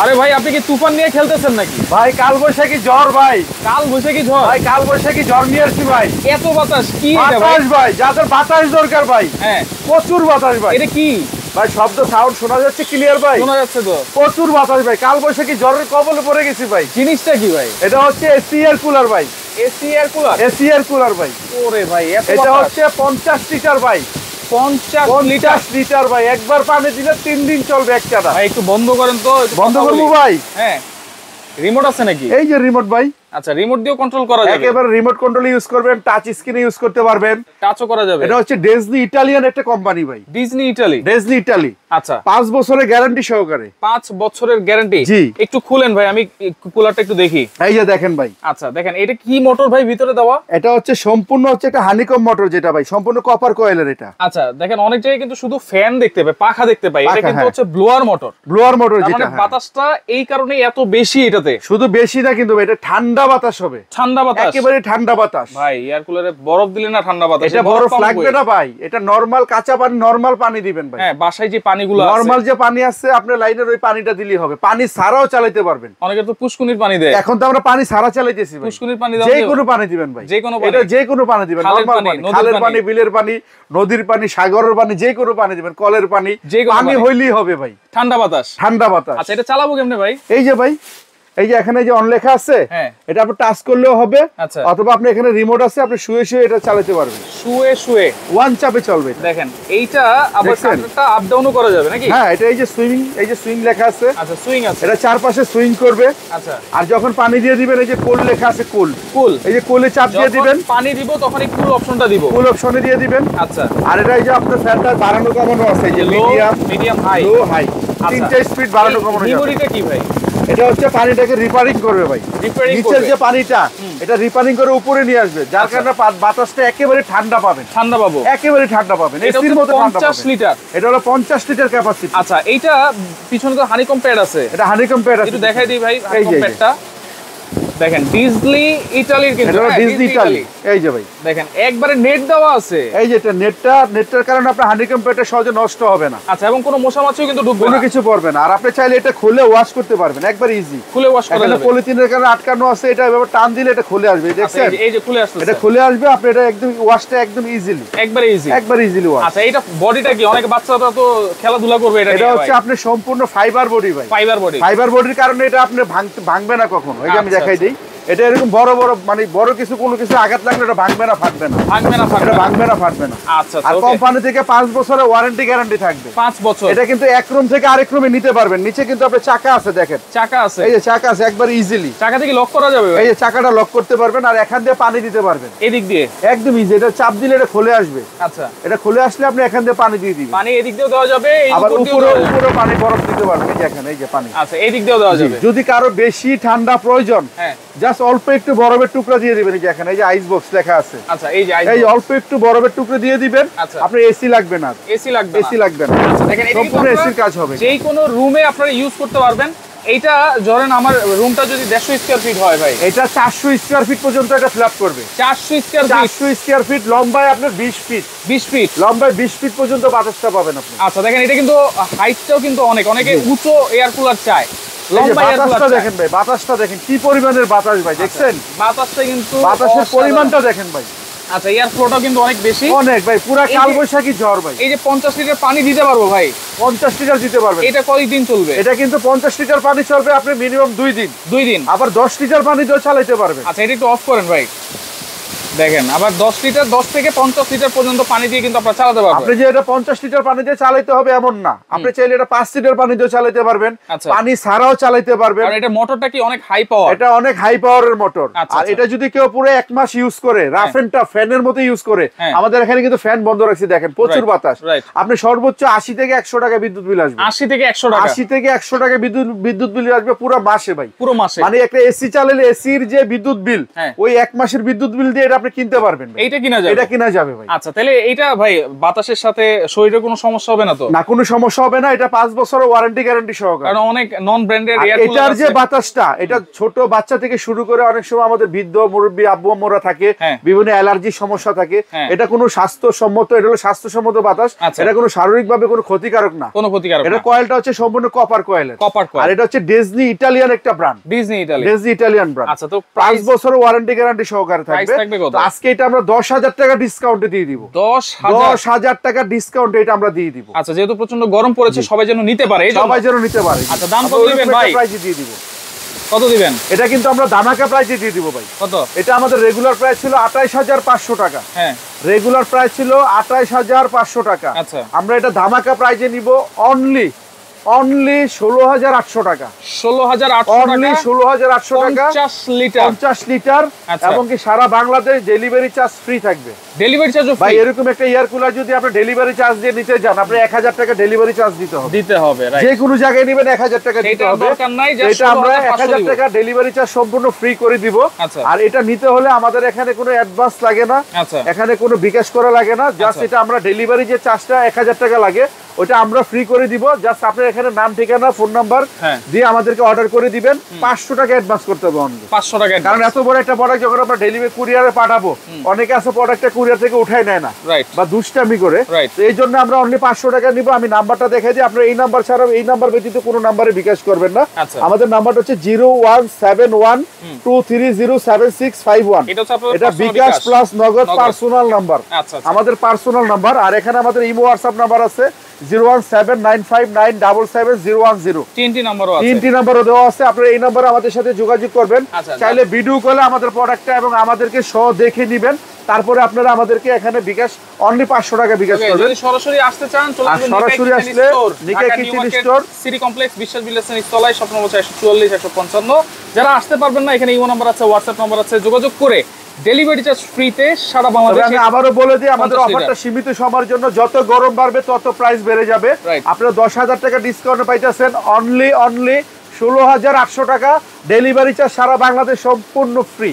আরে ভাই আপনি কি তুফান নিয়ে খেলতেছেন নাকি? ভাই কালবৈশাখী ঝড় ভাই। কালবৈশাখী ঝড়? ভাই কালবৈশাখী ঝড় নিয়ে আসছি ভাই। এত বাতাস কি এটা ভাই? বাতাস ভাই, যাদের বাতাস দরকার ভাই। হ্যাঁ প্রচুর বাতাস ভাই। এটা কি ভাই শব্দ সাউন্ড শোনা যাচ্ছে ক্লিয়ার ভাই? শোনা যাচ্ছে তো। প্রচুর বাতাস ভাই, কালবৈশাখী ঝড়ের কবলে পড়ে গেছি ভাই। জিনিসটা কি ভাই? এটা হচ্ছে এসি এয়ার কুলার ভাই। AC air cooler? AC air cooler ভাই। ওরে ভাই এত এটা বাতাস। হচ্ছে 50 লিটার ভাই। 50 লিটার ভাই, একবার পানি দিলে 3 দিন চলবে একটানা। ভাই একটু বন্ধ করেন তো। বন্ধ করবো ভাই? হ্যাঁ রিমোট আছে নাকি? এই যে রিমোট ভাই। আচ্ছা রিমোট দিয়েও কন্ট্রোল করা যাবে? একেবারে রিমোট কন্ট্রোল ইউজ করবেন, টাচ স্ক্রিনে ইউজ করতে পারবেন, টাচও করা যাবে। এটা হচ্ছে ডিজনি ইটালিয়ান একটা কোম্পানি ভাই। Disney Italy? Disney Italy. আচ্ছা 5 বছরের গ্যারান্টি সহকারে। 5 বছরের গ্যারান্টি? জি। একটু খুলেন ভাই, আমি কুলারটা একটু দেখি। এই যে দেখেন ভাই। আচ্ছা দেখেন এটা কি মোটর ভাই ভিতরে দেওয়া? এটা হচ্ছে সম্পূর্ণ হচ্ছে একটা হানিকম মোটর, যেটা ভাই সম্পূর্ণ কপার কয়েলের এটা। আচ্ছা দেখেন অনেক জায়গায় কিন্তু শুধু ফ্যান দেখতে পাই, পাখা দেখতে পাই, এটা পাখা, কিন্তু হ্যাঁ। হচ্ছে ব্লোয়ার মোটর। ব্লোয়ার মোটর তার যেটা, মানে বাতাসটা এই কারণে এত বেশি এটাতে। শুধু বেশি না কিন্তু এটা ঠান্ডা বাতাস হবে। ঠান্ডা বাতাস? একেবারে ঠান্ডা বাতাস ভাই এয়ার কুলারে বরফ দিলে না ঠান্ডা বাতাস? এটা বরফ লাগবে না ভাই, এটা নরমাল কাঁচা পানি, নরমাল পানি দিবেন ভাই। হ্যাঁ বাসায় যে পানিগুলো আছে, নরমাল যে পানি আছে আপনার লাইনের ওই পানিটা দিলেই হবে। পানি ছাড়াও চালাতে পারবেন। অনেকে তো পুষ্কুনির পানি দেয়। এখন তো আমরা পানি ছাড়া চালাইতেছি ভাই। পুষ্কুনির পানি দাও? যে কোনো পানি দিবেন ভাই, যে কোনো পানি? এটা যে কোনো পানি দিবেন, নরমাল পানি, খালের পানি, বিলের পানি, নদীর পানি, সাগরের পানি, যে কোনো পানি দিবেন, কলের পানি, পানি হইলেই হবে ভাই। ঠান্ডা বাতাস? ঠান্ডা বাতাস। আচ্ছা এটা চালাবো কেমনে ভাই? এই যে ভাই, এই যে এখানে যে অন লেখা আছে, হ্যাঁ এটা আপনি টাচ করলেও হবে, আচ্ছা। অথবা আপনি এখানে রিমোট আছে, আপনি শুয়ে শুয়ে এটা চালাতে পারবেন। শুয়ে শুয়ে ওয়ান চাপে চলবে। দেখেন এইটা আবার দেখছেন? কাটারটা আপ ডাউনও করা যাবে নাকি? হ্যাঁ, এটা এই যে সুইং, এই যে সুইং লেখা আছে, আচ্ছা সুইং আছে, এটা চারপাশে সুইং করবে। আচ্ছা আর যখন পানি দিয়ে দিবেন, এই যে কোল লেখা আছে, কোল, কুল, এই যে কোলে চাপ দিয়ে দিবেন, পানি দিব তখন এই কুল অপশনটা দিব, কোল অপশনে দিয়ে দিবেন। আচ্ছা আর এটা এই যে আপনার ফ্যানটা বাড়ানো কমানো আছে, এই যে লো মিডিয়াম, মিডিয়াম হাই, লো, হাই, তিনটে স্পিড বাড়ানো কমানো যাবে। মেমোরিটা কি ভাই? এটা হচ্ছে পানিটাকে রিপারিং করবে ভাই। রিপেয়ারিং নিচের করবে? যে পানিটা, এটা রিপারিং করে উপরে নিয়ে আসবে, যার আচ্ছা। কারণে বাতাসটা একেবারে ঠান্ডা পাবেন। ঠান্ডা পাবো? একেবারে ঠান্ডা পাবেন, এটা এসির মতো হচ্ছে ঠান্ডা 50 পাবেন। লিটার? এটা হলো 50 লিটার ক্যাপাসিটি। আচ্ছা এইটা পিছনে তো হানিকম প্যাড আছে, এটা হানিকম প্যাড আছে, একটু দেখাই দিই ভাই এই হানিকম যে, প্যাডটা। দেখেন ডিজনি ইতালির কিন্তু, এটা হলো হ্যাঁ, ডিজনি ইটালি। এই যে ভাই, দেখেন একবারে নেট দেওয়া আছে। এই যে এটা নেটটার কারণে আপনার হানিকম প্যাডটা সহজে নষ্ট হবে না। আচ্ছা এবং কোনো মশা মাছিও কিন্তু ঢুকবে কোনো না? কিছু পড়বে না। আর আপনি চাইলে এটা খুলে ওয়াশ করতে পারবেন, একবার ইজি। খুলে ওয়াশ করা এখানে যাবে? পলিথিনের কারণে আটকানো আছে, এটা এভাবে টান দিলে এটা খুলে আসবে, আচ্ছা, দেখছেন? এই যে খুলে আসছে, এটা খুলে আসবে, আপনি এটা একদম ওয়াশটা একদম ইজিলি, একবারে ইজি, একবার ইজিলি ওয়াশ। আচ্ছা এটা বডিটা কি? অনেক বাচ্চারা তো খেলাধুলা করবে এটা এটা নিয়ে হচ্ছে ভাই। আপনি সম্পূর্ণ ফাইবার বডি ভাই। Fibre body? ফাইবার বডির কারণে এটা আপনি ভাঙবে না কখনো। এই যে আমি আচ্ছা, দেখাই দিই, এটা এরকম বড় বড় মানে বড় কিছু কোনো কিছু আঘাত লাগলে এটা ভাঙবে না, ফাটবে না। ভাঙবে না? এটা ভাঙবে না, ফাটবে না। আচ্ছা আর ওকে, কোম্পানি থেকে 5 বছরের ওয়ারেন্টি গ্যারান্টি থাকবে। 5 বছর? এটা কিন্তু এক রুম থেকে আরেক রুমে নিতে পারবেন। নিচে কিন্তু আপনার চাকা আছে, দেখেন চাকা আছে? এই যে চাকা আছে, একবার ইজিলি চাকা থেকে লক করা যাবে ভাই? এই যে চাকাটা লক করতে পারবেন, আর এখান দিয়ে পানি দিতে পারবেন এদিক দিয়ে একদম ইজি। এটা চাপ দিলে এটা খুলে আসবে। আচ্ছা এটা খুলে আসলে আপনি এখান দিয়ে পানি দিয়ে দিবেন। পানি এদিক দিয়েও দেওয়া যাবে, এই আবার উপর দিয়েও উপরে দেওয়া যাবে? উপরে পানি বরফ দিতে পারবেন, এই যে এখানে এই যে পানি। আচ্ছা এই দিক দিয়েও দেওয়া যাবে? যদি কারো বেশি ঠান্ডা প্রয়োজন, হ্যাঁ জাস্ট অল্প একটু বরফের টুকরা দিয়ে দিবেন, এই যে এখানে এই যে আইস বক্স লেখা আছে, আচ্ছা এই যে এই অল্প একটু বরফের টুকরা দিয়ে দিবেন। আচ্ছা। আপনার এসি লাগবে না, এসি লাগবে না? এসি লাগবে না, আচ্ছা দেখেন এটা কিন্তু সম্পূর্ণ এসির কাজ হবে। যেই কোনো রুমে আপনারা ইউজ করতে পারবেন। এইটা ধরেন আমার রুমটা যদি 150 স্কয়ার ফিট হয় ভাই, এটা 400 স্কয়ার ফিট পর্যন্ত এটা ফ্ল্যাপ করবে। 400 স্কয়ার ফিট? 400 স্কয়ার ফিট, লম্বায় আপনার 20 ফিট, 20 ফিট লম্বায় 20 ফিট পর্যন্ত বাতাসটা পাবেন আপনি। আচ্ছা দেখেন এটা কিন্তু হাইটটাও কিন্তু অনেকে উঁচু এয়ার কুলার চায়, এই যে লম্বা এয়ার বাতাসটা কুলার দেখেন ভাই, বাতাসটা দেখেন কি পরিমাণের বাতাস ভাই, দেখছেন? বাতাসটা কিন্তু বাতাসের অসাধারণ। পরিমাণটা দেখেন ভাই, আচ্ছা এয়ার ফ্লোটাও কিন্তু অনেক বেশি, অনেক ভাই, পুরা এই যে- কালবৈশাখী ঝড় ভাই। এই যে 50 লিটার পানি দিতে পারবো ভাই, 50 লিটার দিতে পারবেন। এটা কয়দিন চলবে? এটা কিন্তু 50 লিটার পানি চলবে আপনি মিনিমাম 2 দিন। 2 দিন? আবার 10 লিটার পানি দিয়েও চালাতে পারবেন। আচ্ছা এটা একটু অফ করেন ভাই, দেখেন আবার 10 লিটার 10 থেকে 50 লিটার পর্যন্ত পানি দিয়ে কিন্তু আপনারা চালাতে আপনি পারবেন। যে এটা 50 লিটার পানি দিয়ে চালাতে হবে এমন না, আপনি চাইলে এটা 5 লিটার পানি দিয়ে চালাতে পারবেন, আচ্ছা। পানি ছাড়াও চালাতে পারবেন। আর এটা মোটরটা কি অনেক হাই পাওয়ার? এটা অনেক হাই পাওয়ারের মোটর। আচ্ছা, আর আচ্ছা। এটা যদি কেউ পুরো 1 মাস ইউজ করে, রাফ এন্ড টাফ ফ্যানের মতো ইউজ করে, হ্যাঁ। আমাদের এখানে কিন্তু ফ্যান বন্ধ রাখছি, দেখেন প্রচুর Right, বাতাস, right. আপনি সর্বোচ্চ 80 থেকে 100 টাকা বিদ্যুৎ বিল আসবে। 80 থেকে 100 টাকা? 80 থেকে 100 টাকা বিদ্যুৎ বিল আসবে পুরো মাসে ভাই, পুরো মাসে? মানে একটা এসি চালালে এসির যে বিদ্যুৎ বিল, হ্যাঁ। ওই 1 মাসের বিদ্যুৎ বিল দিয়ে এটা আপনি আপনি কিনতে পারবেন। এইটা কিনা যাবে, এটা কিনা যাবে ভাই। আচ্ছা তাহলে এইটা ভাই বাতাসের সাথে শরীরে কোনো সমস্যা হবে না তো? না, কোনো সমস্যা হবে না। এটা 5 বছরের ওয়ারেন্টি গ্যারান্টি সহকারে। কারণ অনেক নন ব্র্যান্ডেড এয়ার কুলার এটার যে বাতাসটা, এটা ছোট বাচ্চা থেকে শুরু করে অনেক সময় আমাদের বৃদ্ধ মুরব্বী আব্বু আম্মুরা থাকে, বিভিন্ন অ্যালার্জি সমস্যা থাকে, এটা কোনো স্বাস্থ্যসম্মত, এটা হলো স্বাস্থ্যসম্মত বাতাস। এটা কোনো শারীরিকভাবে কোনো ক্ষতিকারক না, কোনো ক্ষতিকারক না। এটা কয়েলটা হচ্ছে সম্পূর্ণ কপার কয়েলের, কপার কয়েল। আর এটা হচ্ছে ডিজনি ইটালিয়ান একটা ব্র্যান্ড, ডিজনি ইটালিয়ান ব্র্যান্ড। আচ্ছা, তো 5 বছরের ওয়ারেন্টি গ্যারান্টি সহকারে থাকবে। তো আজকে এটা আমরা 10,000 টাকা ডিসকাউন্টে দিয়ে দিব। 10,000 টাকা ডিসকাউন্টে এটা আমরা দিয়ে দিব। আচ্ছা, যেহেতু প্রচন্ড গরম পড়েছে সবাই যেন নিতে পারে, সবাই যেন নিতে পারে। আচ্ছা, দাম কত দিবেন ভাই? প্রাইসে দিয়ে দিব। কত দিবেন? এটা কিন্তু আমরা দামাকা প্রাইসে দিয়ে দিব ভাই। কত? এটা আমাদের রেগুলার প্রাইস ছিল 28,500 টাকা। হ্যাঁ, রেগুলার প্রাইস ছিল 28,500 টাকা। আচ্ছা, আমরা এটা ধামাকা প্রাইসে নিব অনলি 16,800 টাকা। 16,800 টাকা, 50 লিটার, এবং কি সারা বাংলাদেশ ডেলিভারি চার্জ ফ্রি থাকবে। ডেলিভারি চার্জ ভাই, এরকম একটা এয়ার কুলার যদি আপনি ডেলিভারি চার্জ দিয়ে নিতে যান, আপনি 1,000 টাকা ডেলিভারি চার্জ দিতে হবে। যে কোনো জায়গায় নেবেন 1,000 টাকা দিতে হবে। এটা আমরা 1,000 টাকা ডেলিভারি চার্জ সম্পূর্ণ ফ্রি করে দিব। আর এটা নিতে হলে আমাদের এখানে কোনো অ্যাডভান্স লাগে না, এখানে কোনো বিকাশ করা লাগে না। জাস্ট এটা আমরা ডেলিভারি যে চার্জটা 1,000 টাকা লাগে, ওটা আমরা ফ্রি করে দিব। জাস্ট আপনি এখানে নাম, ঠিকানা, ফোন নাম্বার দিয়ে আমাদেরকে অর্ডার করে দিবেন। 500 টাকা অ্যাডভান্স করতে হবে অনলি 500 টাকা। কারণ এত বড় একটা প্রোডাক্ট যখন আমরা ডেলিভারি কুরিয়ারে পাঠাবো, অনেকে আছে প্রোডাক্টটা কুরিয়ার থেকে উঠাই নেয় না বা দুষ্টামি করে, তো এই জন্য আমরা অনলি 500 টাকা নিব। আমি নাম্বারটা দেখাই দিই, আপনারা এই নাম্বার ছাড়া এই নাম্বার ব্যতীত কোনো নাম্বারে বিকাশ করবেন না। আমাদের নাম্বারটা হচ্ছে 0171230761। এটা বিকাশ প্লাস নগদ পার্সোনাল নাম্বার, আমাদের পার্সোনাল নাম্বার। আর এখানে আমাদের ইমো হোয়াটসঅ্যাপ নাম্বার আছে 01795977010। তিনটি নাম্বারও দেওয়া আছে। আপনারা এই নাম্বারে আমাদের সাথে যোগাযোগ করবেন। চাইলে ভিডিও কলে আমাদের প্রোডাক্টটা এবং আমাদেরকে সহ দেখে নেবেন, তারপরে আপনারা আমাদেরকে এখানে বিকাশ অনলি 500 টাকা বিকাশ করবেন। যদি সরাসরি আসতে চান, চলে আসবেন সরাসরি আসলে নিকাই কিচেন স্টোর, সিটি কমপ্লেক্স, বিশ্বাস বিল্ডার্স এর তলায়, শপ নম্বর 144-155। যারা আসতে পারবেন না, এখানে ইমো নাম্বার আছে, হোয়াটসঅ্যাপ নাম্বার আছে, যোগাযোগ করে ডেলিভারি চার্জ ফ্রিতে সারা বাংলাদেশে। আমি আবারও বলে দিই, আমাদের অফারটা সীমিত সময়ের জন্য, যত গরম বাড়বে তত প্রাইস বেড়ে যাবে। আপনারা 10,000 টাকা ডিসকাউন্ট পাইতেছেন অনলি 16,800 টাকা। ডেলিভারি চার্জ সারা বাংলাদেশ সম্পূর্ণ ফ্রি।